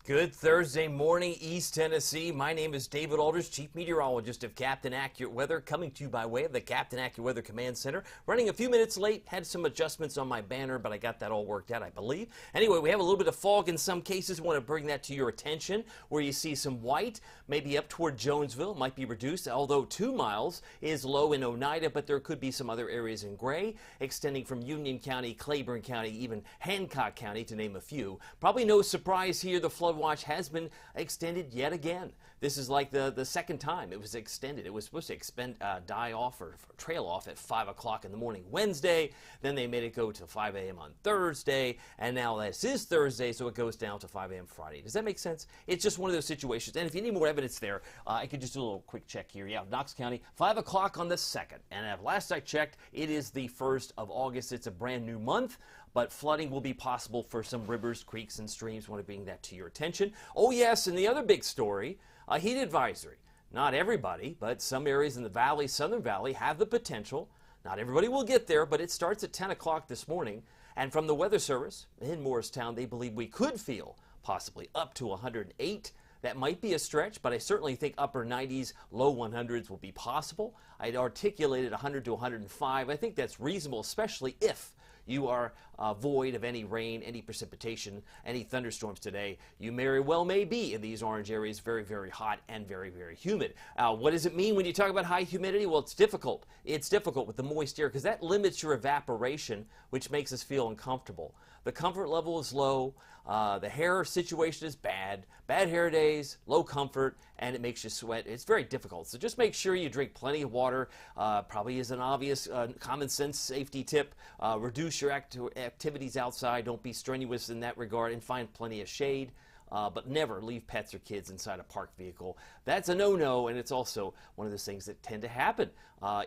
Good Thursday morning, East Tennessee. My name is David Alders, Chief Meteorologist of Captain Accurate Weather, coming to you by way of the Captain Accurate Weather Command Center. Running a few minutes late, had some adjustments on my banner, but I got that all worked out, I believe. Anyway, we have a little bit of fog in some cases. Want to bring that to your attention, where you see some white, maybe up toward Jonesville, might be reduced, although 2 miles is low in Oneida, but there could be some other areas in gray, extending from Union County, Claiborne County, even Hancock County, to name a few. Probably no surprise here, the flood watch has been extended yet again. This is like the second time it was extended. It was supposed to die off or trail off at 5 o'clock in the morning Wednesday. Then they made it go to 5 a.m. on Thursday. And now this is Thursday, so it goes down to 5 a.m. Friday. Does that make sense? It's just one of those situations. And if you need more evidence there, I could just do a little quick check here. Yeah, Knox County, 5 o'clock on the 2nd. And last I checked, it is the 1st of August. It's a brand new month. But flooding will be possible for some rivers, creeks, and streams. Want to bring that to your attention. Oh, yes, and the other big story, a heat advisory. Not everybody, but some areas in the valley, southern valley, have the potential. Not everybody will get there, but it starts at 10 o'clock this morning. And from the Weather Service in Morristown, they believe we could feel possibly up to 108. That might be a stretch, but I certainly think upper 90s, low 100s will be possible. I'd articulated 100 to 105. I think that's reasonable, especially if you are void of any rain, any precipitation, any thunderstorms today. You very well may be in these orange areas, very, very hot and very, very humid. What does it mean when you talk about high humidity? Well, it's difficult. It's difficult with the moist air because that limits your evaporation, which makes us feel uncomfortable. The comfort level is low. The hair situation is bad. Bad hair days, low comfort, and it makes you sweat. It's very difficult. So just make sure you drink plenty of water. Probably is an obvious common sense safety tip. Reduce your activities outside. Don't be strenuous in that regard, and find plenty of shade. But never leave pets or kids inside a parked vehicle. That's a no-no, and it's also one of those things that tend to happen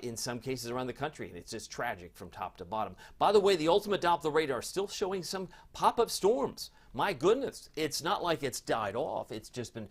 in some cases around the country, and it's just tragic from top to bottom. By the way, the ultimate Doppler radar is still showing some pop-up storms. My goodness, it's not like it's died off. It's just been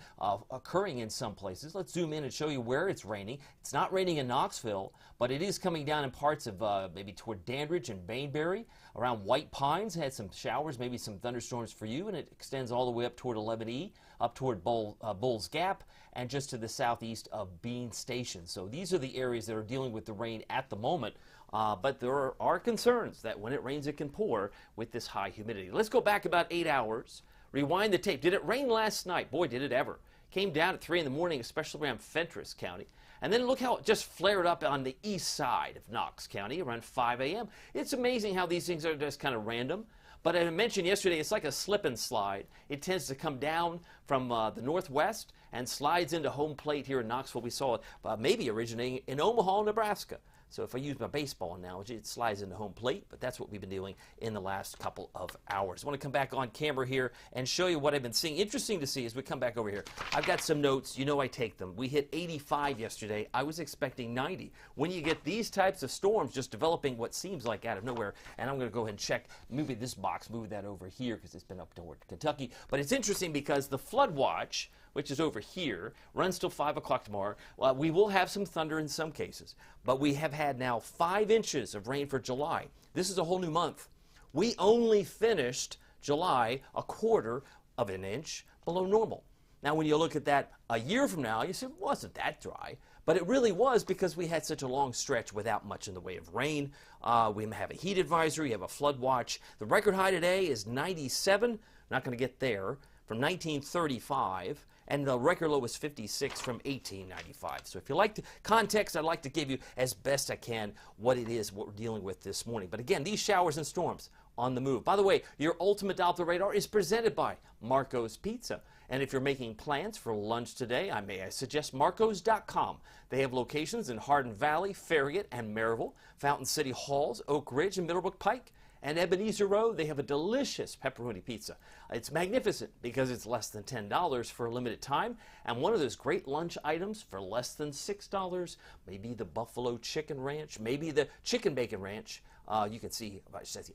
occurring in some places. Let's zoom in and show you where it's raining. It's not raining in Knoxville, but it is coming down in parts of maybe toward Dandridge and Bainbury. Around White Pines, had some showers, maybe some thunderstorms for you, and it extends all the way up toward 11E, up toward Bulls Gap, and just to the southeast of Bean Station. So these are the areas that are dealing with the rain at the moment. But there are concerns that when it rains, it can pour with this high humidity. Let's go back about 8 hours. Rewind the tape. Did it rain last night? Boy, did it ever. Came down at 3 in the morning, especially around Fentress County. And then look how it just flared up on the east side of Knox County around 5 a.m. It's amazing how these things are just kind of random. But I mentioned yesterday, it's like a slip and slide. It tends to come down from the northwest and slides into home plate here in Knoxville. We saw it maybe originating in Omaha, Nebraska. So if I use my baseball analogy, it slides into home plate, but that's what we've been doing in the last couple of hours. I want to come back on camera here and show you what I've been seeing. Interesting to see as we come back over here. I've got some notes. You know I take them. We hit 85 yesterday. I was expecting 90. When you get these types of storms just developing what seems like out of nowhere, and I'm going to go ahead and check, move this box, move that over here because it's been up toward Kentucky. But it's interesting because the flood watch, which is over here, runs till 5 o'clock tomorrow. We will have some thunder in some cases, but we have had now 5 inches of rain for July. This is a whole new month. We only finished July a quarter of an inch below normal. Now, when you look at that a year from now, you say, it wasn't that dry. But it really was because we had such a long stretch without much in the way of rain. We have a heat advisory, we have a flood watch. The record high today is 97. Not going to get there. From 1935. And the record low was 56 from 1895. So if you like the context, I'd like to give you as best I can what it is, what we're dealing with this morning. But again, these showers and storms on the move. By the way, your ultimate Doppler radar is presented by Marco's Pizza. And if you're making plans for lunch today, I suggest Marcos.com. They have locations in Hardin Valley, Farragut, and Maryville, Fountain City Halls, Oak Ridge, and Middlebrook Pike. And Ebenezer Road, they have a delicious pepperoni pizza. It's magnificent because it's less than $10 for a limited time. And one of those great lunch items for less than $6, maybe the buffalo chicken ranch, maybe the chicken bacon ranch. You can see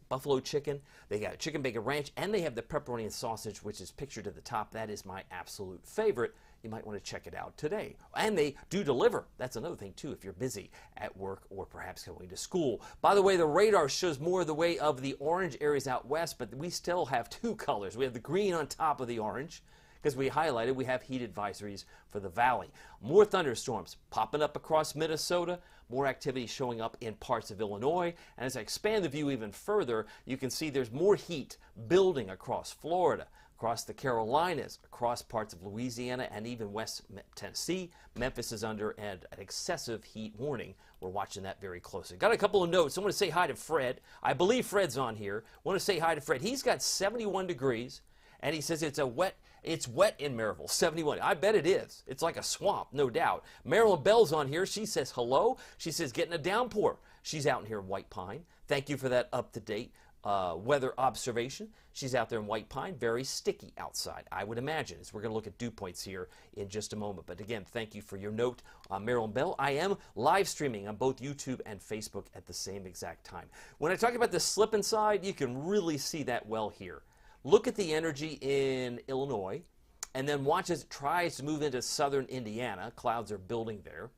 buffalo chicken. They got a chicken bacon ranch, and they have the pepperoni and sausage, which is pictured at the top. That is my absolute favorite. You might want to check it out today. And they do deliver. That's another thing, too, if you're busy at work or perhaps going to school. By the way, the radar shows more the way of the orange areas out west, but we still have 2 colors. We have the green on top of the orange, because we highlighted we have heat advisories for the valley. More thunderstorms popping up across Minnesota, more activity showing up in parts of Illinois, and as I expand the view even further, you can see there's more heat building across Florida, across the Carolinas, across parts of Louisiana, and even West Tennessee. Memphis is under an excessive heat warning. We're watching that very closely. Got a couple of notes. I want to say hi to Fred. I believe Fred's on here. I want to say hi to Fred. He's got 71 degrees, and he says it's wet in Maryville, 71. I bet it is. It's like a swamp, no doubt. Marilyn Bell's on here. She says hello. She says getting a downpour. She's out here in White Pine. Thank you for that up-to-date weather observation. She's out there in White Pine, very sticky outside, I would imagine, as we're going to look at dew points here in just a moment. But again, thank you for your note, Marilyn Bell. I am live streaming on both YouTube and Facebook at the same exact time. When I talk about the slip inside, you can really see that well here. Look at the energy in Illinois, and then watch as it tries to move into southern Indiana. Clouds are building there.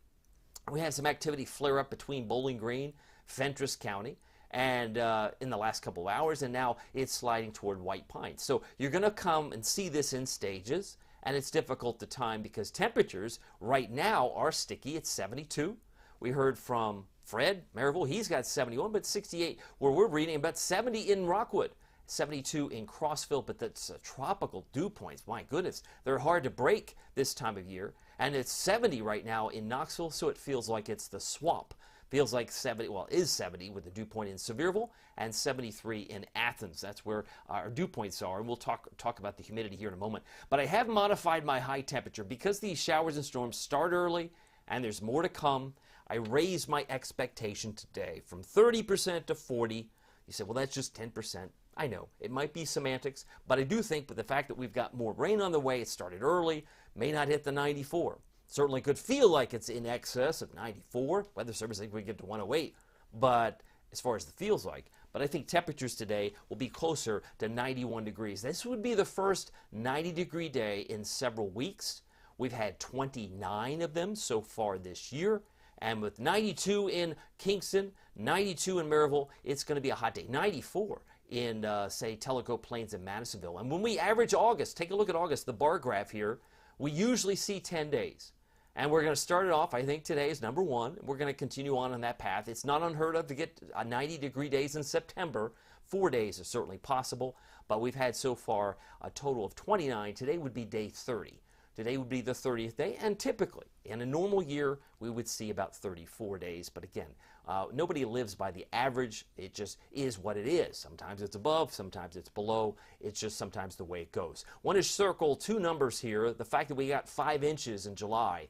We had some activity flare up between Bowling Green, Fentress County, and in the last couple of hours, and now it's sliding toward White Pine. So you're going to come and see this in stages, and it's difficult to time because temperatures right now are sticky. It's 72. We heard from Fred Maryville. He's got 71, but 68 where we're reading about 70 in Rockwood. 72 in Crossville, but that's tropical dew points. My goodness, they're hard to break this time of year. And it's 70 right now in Knoxville, so it feels like it's the swamp. Feels like 70, well, is 70 with the dew point in Sevierville, and 73 in Athens. That's where our dew points are, and we'll talk about the humidity here in a moment. But I have modified my high temperature because these showers and storms start early, and there's more to come. I raised my expectation today from 30% to 40%. You said, well, that's just 10%. I know, it might be semantics, but I do think with the fact that we've got more rain on the way, it started early, may not hit the 94. Certainly could feel like it's in excess of 94. Weather Service think we get to 108, but as far as it feels like. But I think temperatures today will be closer to 91 degrees. This would be the first 90-degree day in several weeks. We've had 29 of them so far this year. And with 92 in Kingston, 92 in Maryville, it's going to be a hot day. 94 in, say, Tellico Plains and Madisonville. And when we average August, take a look at August, the bar graph here, we usually see 10 days. And we're going to start it off, I think today is number one. We're going to continue on that path. It's not unheard of to get 90-degree days in September. 4 days is certainly possible, but we've had so far a total of 29. Today would be day 30. Today would be the 30th day, and typically, in a normal year, we would see about 34 days. But again, nobody lives by the average. It just is what it is. Sometimes it's above, sometimes it's below. It's just sometimes the way it goes. Want to circle two numbers here. The fact that we got 5 inches in July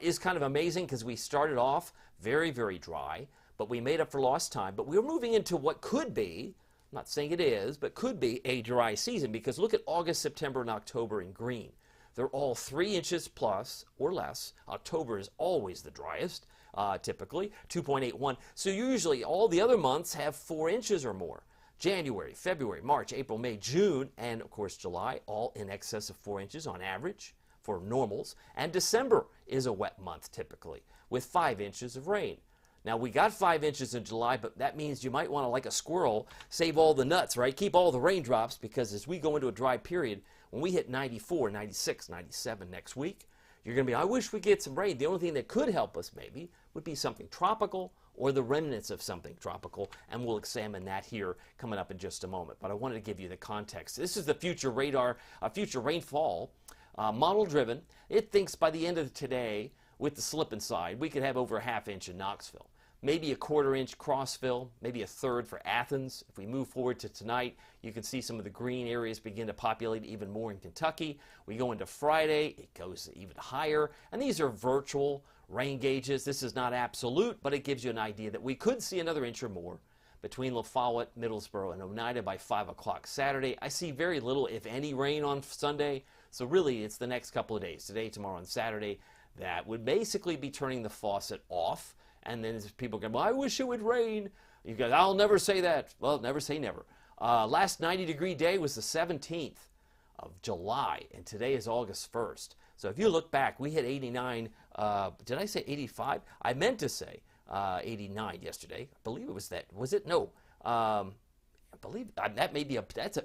is kind of amazing because we started off very, very dry, but we made up for lost time. But we're moving into what could be, I'm not saying it is, but could be a dry season because look at August, September, and October in green. They're all 3 inches plus or less. October is always the driest, typically, 2.81. So usually all the other months have 4 inches or more. January, February, March, April, May, June, and of course July, all in excess of 4 inches on average for normals. And December is a wet month typically with 5 inches of rain. Now we got 5 inches in July, but that means you might want to, like a squirrel, save all the nuts, right? Keep all the raindrops because as we go into a dry period, when we hit 94, 96, 97 next week, you're going to be, I wish we get some rain. The only thing that could help us maybe would be something tropical or the remnants of something tropical, and we'll examine that here coming up in just a moment. But I wanted to give you the context. This is the future radar, future rainfall, model driven. It thinks by the end of today, with the slip inside, we could have over a ½ inch in Knoxville. Maybe a ¼ inch Crossville, maybe a third for Athens. If we move forward to tonight, you can see some of the green areas begin to populate even more in Kentucky. We go into Friday, it goes even higher. And these are virtual rain gauges. This is not absolute, but it gives you an idea that we could see another inch or more between La Follette, Middlesboro, and Oneida by 5 o'clock Saturday. I see very little, if any, rain on Sunday. So really, it's the next couple of days, today, tomorrow, and Saturday, that would basically be turning the faucet off. And then people go, well, I wish it would rain. You go, I'll never say that. Well, never say never. Last 90-degree day was the 17th of July, and today is August 1st. So if you look back, we hit 89. Did I say 85? I meant to say 89 yesterday. I believe it was that. Was it? No. believe that may be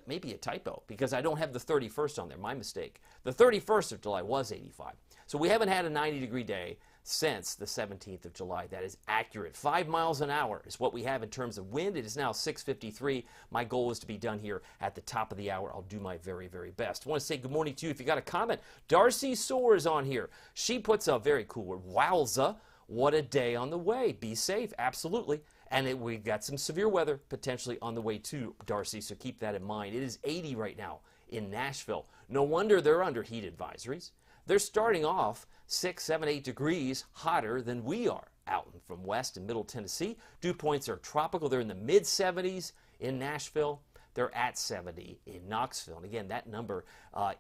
maybe a typo because I don't have the 31st on there. My mistake. The 31st of July was 85. So we haven't had a 90-degree day since the 17th of July. That is accurate. 5 miles an hour is what we have in terms of wind. It is now 6:53. My goal is to be done here at the top of the hour. I'll do my very, very best. I want to say good morning to you. If you got a comment, Darcy Soar is on here. She puts a very cool word. Wowza. What a day on the way. Be safe. Absolutely. And we've got some severe weather potentially on the way too, Darcy, so keep that in mind. It is 80 right now in Nashville. No wonder they're under heat advisories. They're starting off 6, 7, 8 degrees hotter than we are out from west and middle Tennessee. Dew points are tropical. They're in the mid-70s in Nashville. They're at 70 in Knoxville. And again, that number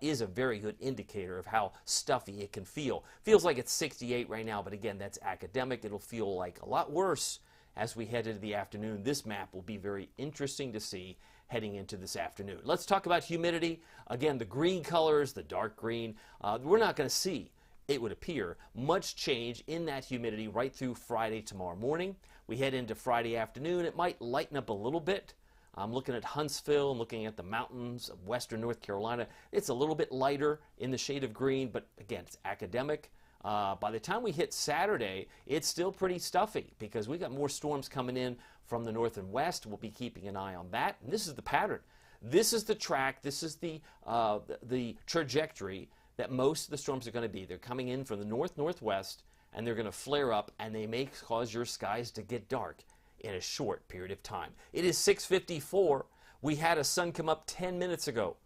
is a very good indicator of how stuffy it can feel. Feels like it's 68 right now, but again, that's academic. It'll feel like a lot worse as we head into the afternoon. This map will be very interesting to see heading into this afternoon. Let's talk about humidity. Again, the green colors, the dark green, we're not going to see, it would appear, much change in that humidity right through Friday tomorrow morning. We head into Friday afternoon. It might lighten up a little bit. I'm looking at Huntsville, I'm looking at the mountains of western North Carolina. It's a little bit lighter in the shade of green, but again, it's academic. By the time we hit Saturday, it's still pretty stuffy because we got more storms coming in from the north and west. We'll be keeping an eye on that. And this is the pattern. This is the track. This is the trajectory that most of the storms are going to be. They're coming in from the north-northwest, and they're going to flare up, and they may cause your skies to get dark in a short period of time. It is 6:54. We had a sun come up 10 minutes ago.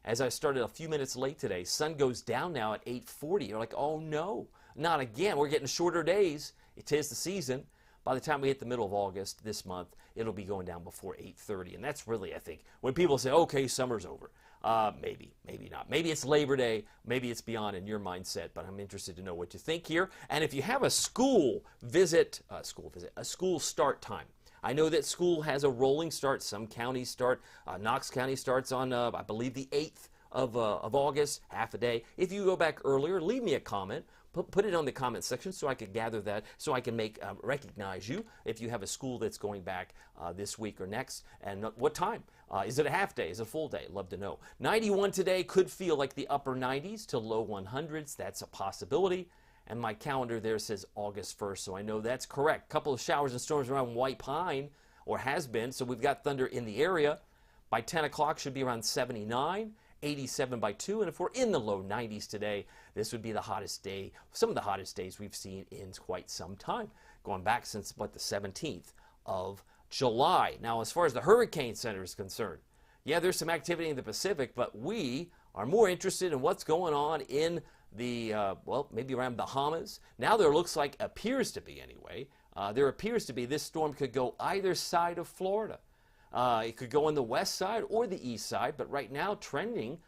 As I started a few minutes late today, sun goes down now at 8:40. You're like, oh no, not again. We're getting shorter days. It is the season. By the time we hit the middle of August this month, it'll be going down before 8:30. And that's really, I think, when people say, okay, summer's over. Maybe, maybe not. Maybe it's Labor Day. Maybe it's beyond in your mindset, but I'm interested to know what you think here. And if you have a school start time. I know that school has a rolling start. Some counties start. Knox County starts on, I believe, the 8th of August, half a day. If you go back earlier, leave me a comment. Put it on the comment section so I can gather that, so I can recognize you if you have a school that's going back this week or next. And what time? Is it a half day? Is it a full day? Love to know. 91 today could feel like the upper 90s to low 100s. That's a possibility. And my calendar there says August 1st, so I know that's correct. Couple of showers and storms around White Pine, or has been, so we've got thunder in the area. By 10 o'clock should be around 79, 87 by 2, and if we're in the low 90s today, this would be the hottest day, some of the hottest days we've seen in quite some time, going back since, what, the 17th of July. Now, as far as the Hurricane Center is concerned, yeah, there's some activity in the Pacific, but we are more interested in what's going on in the, well, maybe around Bahamas. Now there looks like, appears to be anyway, there appears to be this storm could go either side of Florida. It could go on the west side or the east side, but right now trending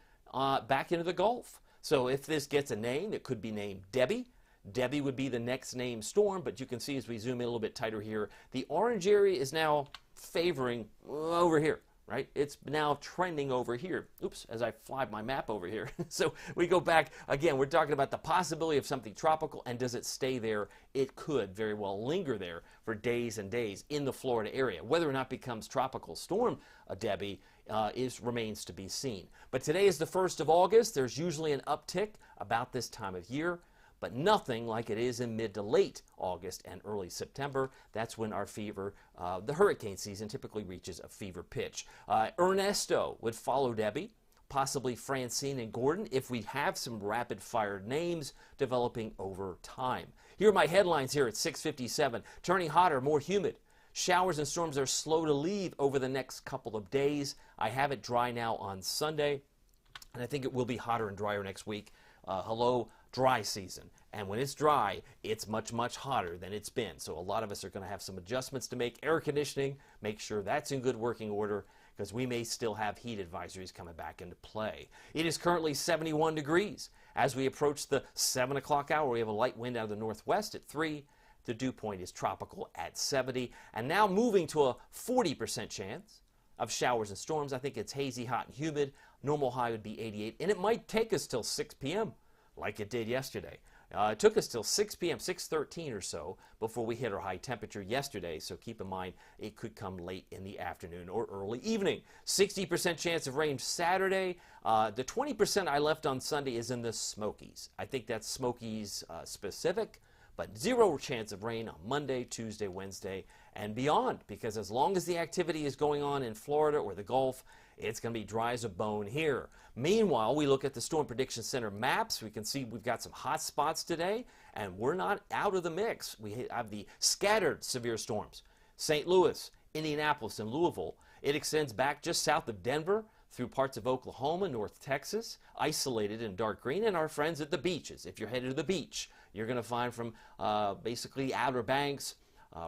back into the Gulf. So if this gets a name, it could be named Debbie. Debbie would be the next named storm, but you can see as we zoom in a little bit tighter here, the orange area is now favoring over here. Right? It's now trending over here. Oops, as I fly my map over here. So we go back, again, we're talking about the possibility of something tropical, and does it stay there? It could very well linger there for days and days in the Florida area. Whether or not it becomes tropical storm, Debbie, remains to be seen. But today is the 1st of August. There's usually an uptick about this time of year, but nothing like it is in mid to late August and early September. That's when our fever, the hurricane season typically reaches a fever pitch. Ernesto would follow Debbie, possibly Francine and Gordon, if we have some rapid-fire names developing over time. Here are my headlines here at 6:57. Turning hotter, more humid. Showers and storms are slow to leave over the next couple of days. I have it dry now on Sunday, and I think it will be hotter and drier next week. Hello, dry season. And when it's dry, it's much, much hotter than it's been. So a lot of us are going to have some adjustments to make. Air conditioning, make sure that's in good working order, because we may still have heat advisories coming back into play. It is currently 71 degrees. As we approach the 7 o'clock hour, we have a light wind out of the northwest at 3. The dew point is tropical at 70. And now moving to a 40% chance of showers and storms. I think it's hazy, hot, and humid. Normal high would be 88. And it might take us till 6 p.m. like it did yesterday. It took us till 6 p.m., 6:13 or so, before we hit our high temperature yesterday, so keep in mind it could come late in the afternoon or early evening. 60% chance of rain Saturday. The 20% I left on Sunday is in the Smokies. I think that's Smokies specific, but 0 chance of rain on Monday, Tuesday, Wednesday, and beyond, because as long as the activity is going on in Florida or the Gulf, it's going to be dry as a bone here. Meanwhile, we look at the Storm Prediction Center maps. We can see we've got some hot spots today, and we're not out of the mix. We have the scattered severe storms. St. Louis, Indianapolis, and Louisville. It extends back just south of Denver through parts of Oklahoma, North Texas, isolated in dark green, and our friends at the beaches. If you're headed to the beach, you're going to find from basically Outer Banks,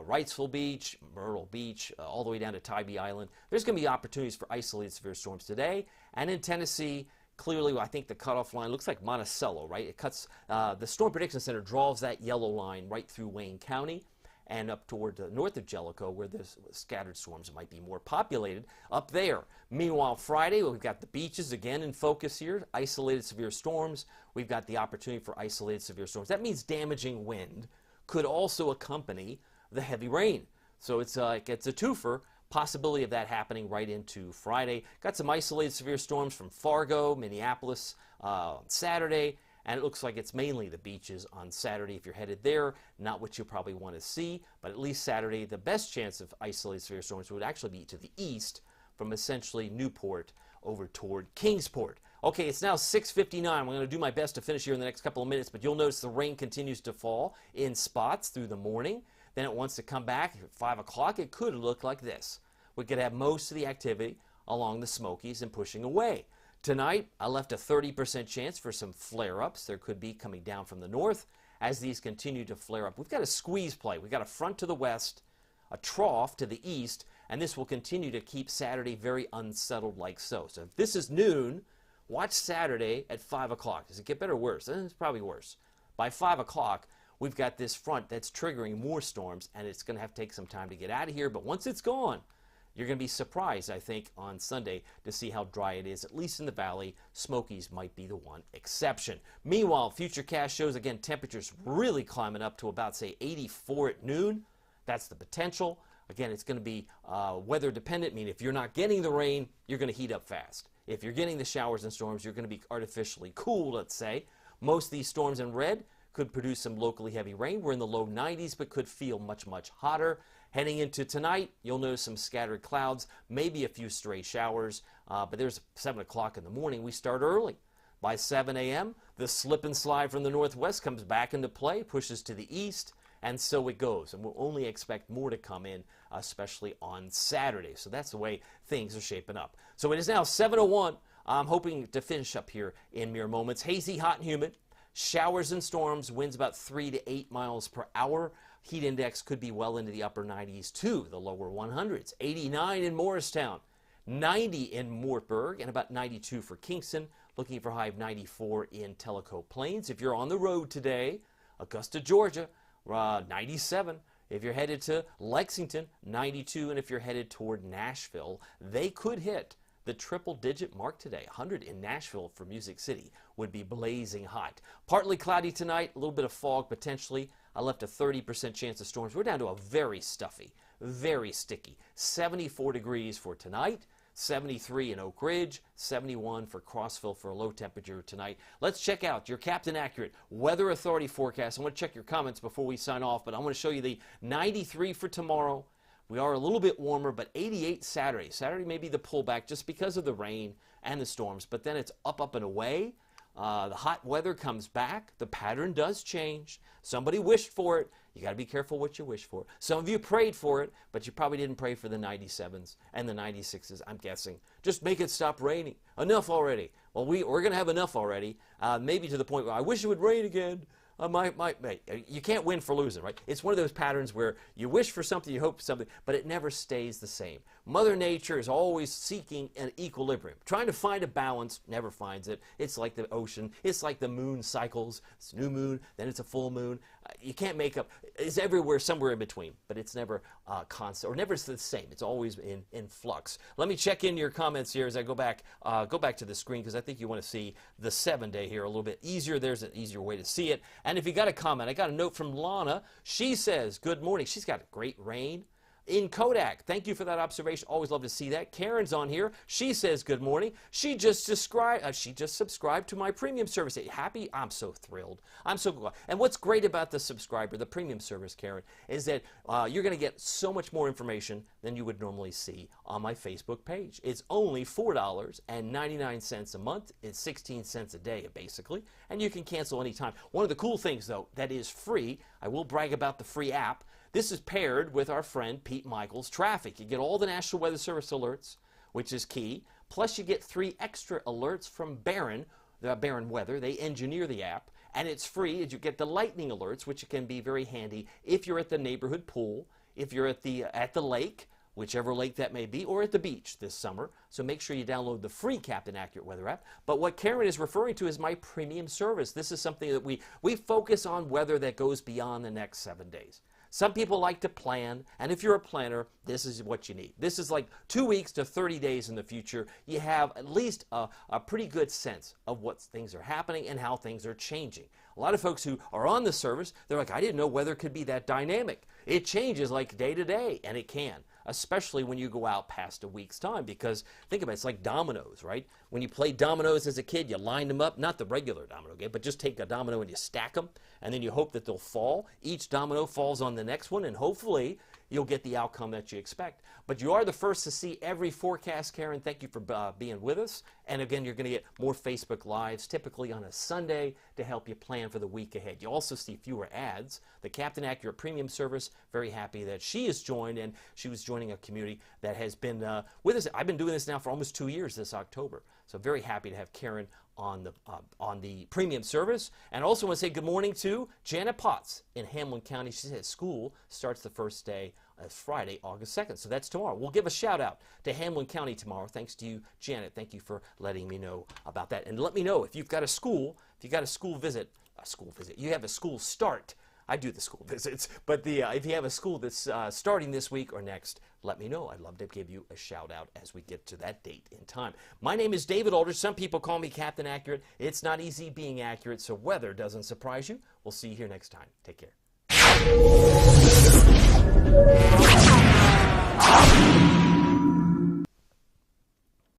Wrightsville Beach, Myrtle Beach, all the way down to Tybee Island. There's going to be opportunities for isolated severe storms today. And in Tennessee, clearly, I think the cutoff line looks like Monticello, right? It cuts, the Storm Prediction Center draws that yellow line right through Wayne County and up toward the north of Jellicoe, where the scattered storms might be more populated up there. Meanwhile, Friday, we've got the beaches again in focus here, isolated severe storms. We've got the opportunity for isolated severe storms. That means damaging wind could also accompany the heavy rain. So it's a twofer, possibility of that happening right into Friday. Got some isolated severe storms from Fargo, Minneapolis on Saturday, and it looks like it's mainly the beaches on Saturday if you're headed there. Not what you probably want to see, but at least Saturday, the best chance of isolated severe storms would actually be to the east from essentially Newport over toward Kingsport. Okay, it's now 6:59. I'm going to do my best to finish here in the next couple of minutes, but you'll notice the rain continues to fall in spots through the morning. Then it wants to come back at 5 o'clock. It could look like this. We could have most of the activity along the Smokies and pushing away. Tonight, I left a 30% chance for some flare-ups. There could be coming down from the north as these continue to flare up. We've got a squeeze play. We've got a front to the west, a trough to the east, and this will continue to keep Saturday very unsettled like so. So if this is noon, watch Saturday at 5 o'clock. Does it get better or worse? It's probably worse. By 5 o'clock, we've got this front that's triggering more storms, and it's going to have to take some time to get out of here. But once it's gone, you're going to be surprised, I think, on Sunday to see how dry it is, at least in the valley. Smokies might be the one exception. Meanwhile, Futurecast shows, again, temperatures really climbing up to about, say, 84 at noon. That's the potential. Again, it's going to be weather dependent, meaning if you're not getting the rain, you're going to heat up fast. If you're getting the showers and storms, you're going to be artificially cool, let's say. Most of these storms in red could produce some locally heavy rain. We're in the low 90s, but could feel much, much hotter. Heading into tonight, you'll notice some scattered clouds, maybe a few stray showers, but there's 7 o'clock in the morning. We start early. By 7 a.m., the slip and slide from the northwest comes back into play, pushes to the east, and so it goes. And we'll only expect more to come in, especially on Saturday. So that's the way things are shaping up. So it is now 7:01. I'm hoping to finish up here in mere moments. Hazy, hot, and humid. Showers and storms, winds about 3 to 8 miles per hour. Heat index could be well into the upper 90s to the lower 100s. 89 in Morristown, 90 in Mortburg, and about 92 for Kingston. Looking for a high of 94 in Tellico Plains. If you're on the road today, Augusta, Georgia, 97. If you're headed to Lexington, 92. And if you're headed toward Nashville, they could hit the triple-digit mark today. 100 in Nashville for Music City would be blazing hot. Partly cloudy tonight, a little bit of fog potentially. I left a 30% chance of storms. We're down to a very stuffy, very sticky 74 degrees for tonight, 73 in Oak Ridge, 71 for Crossville for a low temperature tonight. Let's check out your Captain Accurate Weather Authority forecast. I want to check your comments before we sign off, but I want to show you the 93 for tomorrow. We are a little bit warmer, but 88 Saturday. Saturday may be the pullback just because of the rain and the storms, but then it's up and away. The hot weather comes back. The pattern does change. Somebody wished for it. You got to be careful what you wish for. Some of you prayed for it, but you probably didn't pray for the 97s and the 96s, I'm guessing. Just make it stop raining. Enough already. Well, we're going to have enough already, maybe to the point where I wish it would rain again. You can't win for losing, right? It's one of those patterns where you wish for something, you hope for something, but it never stays the same. Mother Nature is always seeking an equilibrium, trying to find a balance, never finds it. It's like the ocean. It's like the moon cycles. It's a new moon, then it's a full moon. You can't make up. It's everywhere, somewhere in between, but it's never constant or never the same. It's always in flux. Let me check in your comments here as I go back to the screen, because I think you want to see the 7-day here a little bit easier. There's an easier way to see it. And if you got a comment, I got a note from Lana. She says, good morning. She's got great rain in Kodak. Thank you for that observation. Always love to see that. Karen's on here. She says good morning. She just subscribed to my premium service. Happy? I'm so thrilled. I'm so glad. And what's great about the subscriber, the premium service, Karen, is that you're going to get so much more information than you would normally see on my Facebook page. It's only $4.99 a month. It's 16 cents a day, basically, and you can cancel anytime. One of the cool things, though, that is free, I will brag about the free app. This is paired with our friend Pete Michael's Traffic. You get all the National Weather Service alerts, which is key. Plus, you get 3 extra alerts from Barron Weather. They engineer the app, and it's free. You get the lightning alerts, which can be very handy if you're at the neighborhood pool, if you're at the lake, whichever lake that may be, or at the beach this summer. So make sure you download the free Captain Accurate Weather app. But what Karen is referring to is my premium service. This is something that we focus on weather that goes beyond the next 7 days. Some people like to plan, and if you're a planner, this is what you need. This is like 2 weeks to 30 days in the future. You have at least a pretty good sense of what things are happening and how things are changing. A lot of folks who are on the service, they're like, I didn't know weather could be that dynamic. It changes like day to day, and it can, especially when you go out past a week's time, because think about it, it's like dominoes, right? When you played dominoes as a kid, you lined them up, not the regular domino game, but just take a domino and you stack them, and then you hope that they'll fall. Each domino falls on the next one, and hopefully you'll get the outcome that you expect. But you are the first to see every forecast, Karen. Thank you for being with us. And again, you're going to get more Facebook Lives, typically on a Sunday, to help you plan for the week ahead. You also see fewer ads. The Captain Accurate Premium Service, very happy that she has joined, and she was joining a community that has been with us. I've been doing this now for almost 2 years this October. So very happy to have Karen on the premium service. And also want to say good morning to Janet Potts in Hamlin County. She says school starts the first day of Friday, August 2nd. So that's tomorrow. We'll give a shout out to Hamlin County tomorrow. Thanks to you, Janet. Thank you for letting me know about that. And let me know if you've got a school, you have a school start. I do the school visits, but if you have a school that's starting this week or next, let me know. I'd love to give you a shout out as we get to that date in time. My name is David Aldridge. Some people call me Captain Accurate. It's not easy being accurate, so weather doesn't surprise you. We'll see you here next time. Take care.